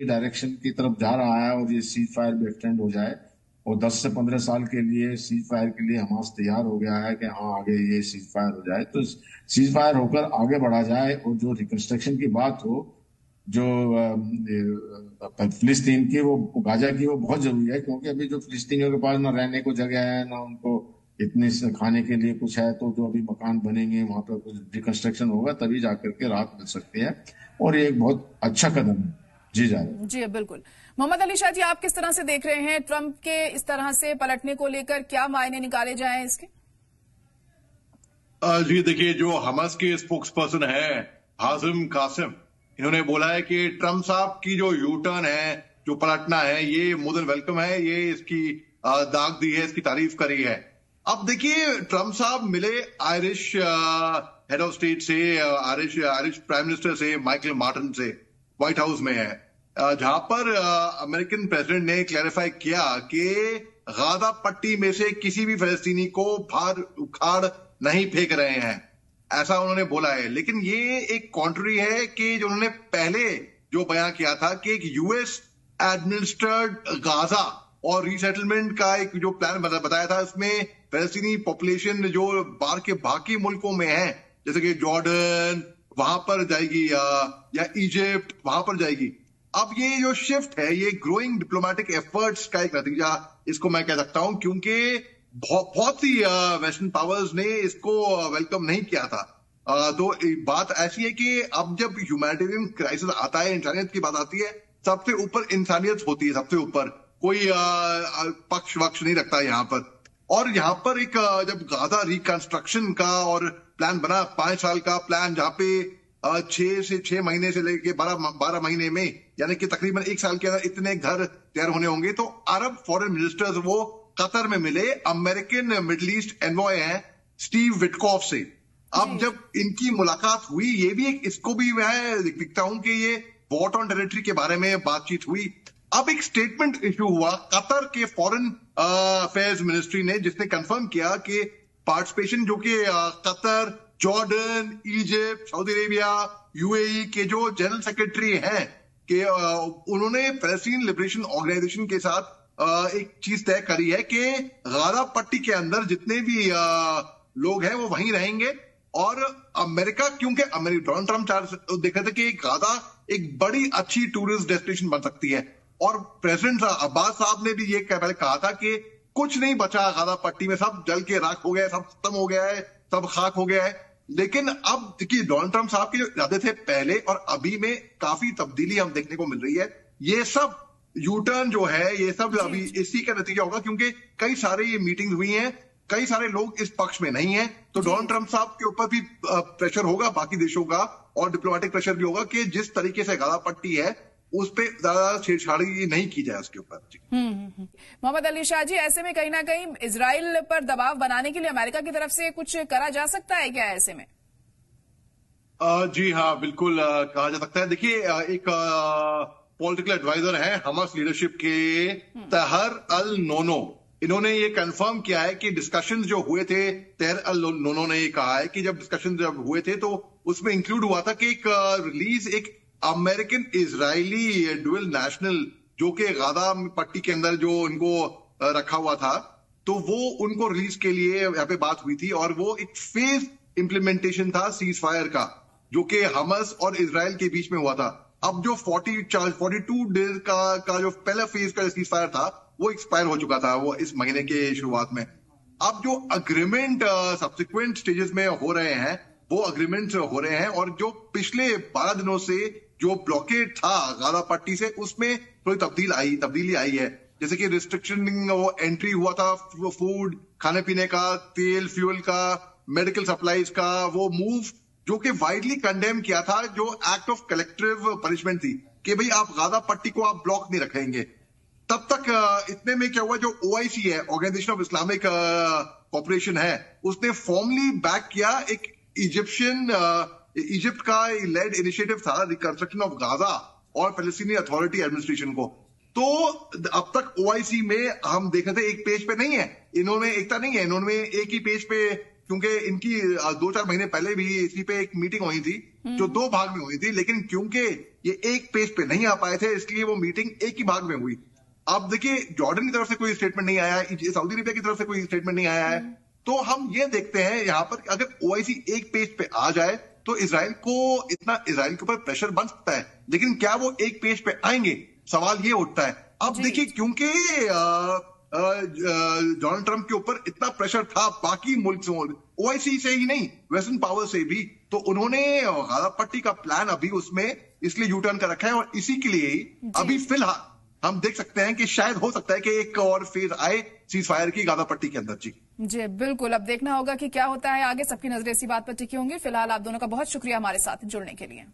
Direction की तरफ जा रहा है और ये सीज फायर भी एक्सटेंड हो जाए और 10 से 15 साल के लिए सीज फायर के लिए हमास तैयार हो गया है कि हाँ आगे ये सीज फायर हो जाए तो सीज फायर होकर आगे बढ़ा जाए और जो रिकंस्ट्रक्शन की बात हो जो फिलिस्तीन की वो गाजा की वो बहुत जरूरी है क्योंकि अभी जो फिलिस्तीनियों के पास ना रहने को जगह है ना उनको इतने से खाने के लिए कुछ है तो जो अभी मकान बनेंगे वहां पर कुछ रिकंस्ट्रक्शन होगा तभी जाकर के राहत मिल सकती है और ये एक बहुत अच्छा कदम है। जी जा रहे जी बिल्कुल। मोहम्मद अली शाह जी, आप किस तरह से देख रहे हैं ट्रंप के इस तरह से पलटने को लेकर, क्या मायने निकाले जाएं इसके? जी देखिए, जो हमास के स्पोक्स पर्सन है हाजिम कासिम, इन्होंने बोला है कि ट्रंप साहब की जो यू टर्न है, जो पलटना है, ये मोर देन वेलकम है, ये इसकी दाग दी है, इसकी तारीफ करी है। अब देखिए, ट्रंप साहब मिले आयरिश हेड ऑफ स्टेट से, आयरिश प्राइम मिनिस्टर से, माइकल मार्टिन से, व्हाइट हाउस में है, जहां पर अमेरिकन प्रेसिडेंट ने क्लैरिफाई किया कि गाजा पट्टी में से किसी भी फलस्तीनी को बाहर उखाड़ नहीं फेंक रहे हैं, ऐसा उन्होंने बोला है। लेकिन ये एक कॉन्ट्री है कि जो उन्होंने पहले जो बयान किया था कि एक यूएस एडमिनिस्ट्रेड गाजा और रीसेटलमेंट का एक जो प्लान बताया था, उसमें फलस्तीनी पॉपुलेशन जो बाहर के बाकी मुल्कों में है, जैसे कि जॉर्डन वहां पर जाएगी या इजिप्ट वहां पर जाएगी। अब ये जो शिफ्ट है, ये ग्रोइंग डिप्लोमेटिक एफर्ट्स का एक नतीजा इसको मैं कह सकता हूं, क्योंकि बहुत सी वेस्टर्न पावर्स ने इसको वेलकम नहीं किया था। तो बात ऐसी है कि अब जब ह्यूमैनिटेरियन क्राइसिस आता है, इंसानियत की बात आती है, सबसे ऊपर इंसानियत होती है, सबसे ऊपर कोई पक्ष वक्ष नहीं रखता यहाँ पर। और यहाँ पर एक जब गाजा रिकंस्ट्रक्शन का और प्लान बना, 5 साल का प्लान, जहाँ पे 6 महीने से लेके 12 महीने में, यानी कि तकरीबन 1 साल के अंदर इतने घर तैयार होने होंगे। तो अरब फॉरेन मिनिस्टर्स वो कतर में मिले, अमेरिकन मिडिल ईस्ट एनवॉय हैं स्टीव विटकॉफ से। अब जब इनकी मुलाकात हुई, ये भी एक, इसको भी मैं दिखता हूं कि ये वॉट ऑन टेरिटरी के बारे में बातचीत हुई। अब एक स्टेटमेंट इशू हुआ कतर के फॉरेन अफेयर्स मिनिस्ट्री ने, जिसने कंफर्म किया कि पार्टिसिपेशन जो कि Qatar, Jordan, Egypt, Saudi Arabia, UAE के जो जनरल सेक्रेटरी हैं कि उन्होंने फलस्तीन लिबरेशन ऑर्गेनाइजेशन के साथ एक चीज तय करी है कि गाजा पट्टी के अंदर जितने भी लोग हैं वो वहीं रहेंगे। और अमेरिका, क्योंकि डोनाल्ड ट्रंप देख रहे थे कि गाजा एक बड़ी अच्छी टूरिस्ट डेस्टिनेशन बन सकती है, और प्रेसिडेंट अब्बास साहब ने भी ये पहले कहा था कि कुछ नहीं बचा गाजा पट्टी में, सब जल के राख हो गया है, सब खत्म हो गया है, सब खाक हो गया है। लेकिन अब देखिए, डोनाल्ड ट्रंप साहब के जो इरादे थे पहले और अभी में काफी तब्दीली हम देखने को मिल रही है। ये सब यू टर्न जो है, ये सब अभी इसी का नतीजा होगा, क्योंकि कई सारे ये मीटिंग हुई हैं, कई सारे लोग इस पक्ष में नहीं है। तो डोनाल्ड ट्रंप साहब के ऊपर भी प्रेशर होगा, बाकी देशों का, और डिप्लोमेटिक प्रेशर भी होगा कि जिस तरीके से गाजा पट्टी है उस पर ज्यादा छेड़छाड़ी नहीं की जाए उसके ऊपर। मोहम्मद अली शाह जी, ऐसे में कहीं ना कहीं इजराइल पर दबाव बनाने के लिए अमेरिका की तरफ से कुछ करा जा सकता है क्या ऐसे में? जी हाँ, बिल्कुल कहा जा सकता है। देखिए, एक पॉलिटिकल एडवाइजर है हमास लीडरशिप के, तहर अल नोनो, इन्होंने ये कंफर्म किया है कि डिस्कशन जो हुए थे, तहर अल नोनो ने ये कहा है कि जब डिस्कशन हुए थे तो उसमें इंक्लूड हुआ था कि एक रिलीज, एक अमेरिकन इजरायली डुअल नेशनल जो कि गाजा पट्टी के अंदर जो उनको रखा हुआ था, तो वो उनको रिलीज के लिए यहाँ पे बात हुई थी। और वो एक फेज इंप्लीमेंटेशन था सीज फायर का, जो कि हमास और इजराइल के बीच में हुआ था। अब जो 42 डेज का जो पहला फेज का सीज फायर था वो एक्सपायर हो चुका था, वो इस महीने के शुरुआत में। अब जो अग्रीमेंट सब्सिक्वेंट स्टेजेस में हो रहे हैं, वो अग्रीमेंट हो रहे हैं, और जो पिछले 12 दिनों से जो ब्लॉकेड था गाजा पट्टी से, उसमें थोड़ी तब्दीली आई है। जैसे कि रिस्ट्रिक्शन, वो एंट्री हुआ था फूड, खाने पीने का, तेल, फ्यूल का, मेडिकल सप्लाईज का, वो मूव जो कि वाइडली कंडेम किया था, जो एक्ट ऑफ कलेक्टिव पनिशमेंट थी कि भाई आप गाजा पट्टी को आप ब्लॉक नहीं रखेंगे। तब तक इतने में क्या हुआ, जो OIC है, ऑर्गेनाइजेशन ऑफ इस्लामिक कॉर्पोरेशन है, उसने फॉर्मली बैक किया एक इजिप्ट का लेड इनिशिएटिव था, रिकंस्ट्रक्शन ऑफ गाजा और फलस्तीनी अथॉरिटी एडमिनिस्ट्रेशन को। तो अब तक OIC में हम देख रहे थे एक पेज पे नहीं है, इन्होंने एकता नहीं है, इन्होंने एक ही पेज पे, क्योंकि इनकी 2-4 महीने पहले भी इसी पे एक मीटिंग हुई थी जो 2 भाग में हुई थी, लेकिन क्योंकि ये एक पेज पे नहीं आ पाए थे इसलिए वो मीटिंग एक ही भाग में हुई। अब देखिए, जॉर्डन की तरफ से कोई स्टेटमेंट नहीं आया है, सऊदी अरेबिया की तरफ से कोई स्टेटमेंट नहीं आया है, तो हम ये देखते हैं यहाँ पर अगर ओआईसी एक पेज पे आ जाए तो इजराइल के ऊपर प्रेशर बन सकता है, लेकिन क्या वो एक पेज पे आएंगे, सवाल ये उठता है। अब देखिए, क्योंकि डोनाल्ड ट्रंप के ऊपर इतना प्रेशर था बाकी मुल्क से, ओआईसी से ही नहीं, वेस्टर्न पावर से भी, तो उन्होंने गाजा पट्टी का प्लान अभी उसमें इसलिए यू टर्न कर रखा है, और इसी के लिए ही अभी फिलहाल हम देख सकते हैं कि शायद हो सकता है कि एक और फेज आए सीज फायर की गाजा पट्टी के अंदर। जी बिल्कुल, अब देखना होगा कि क्या होता है आगे। सबकी नजरें इसी बात पर टिकी होंगी। फिलहाल आप दोनों का बहुत शुक्रिया हमारे साथ जुड़ने के लिए।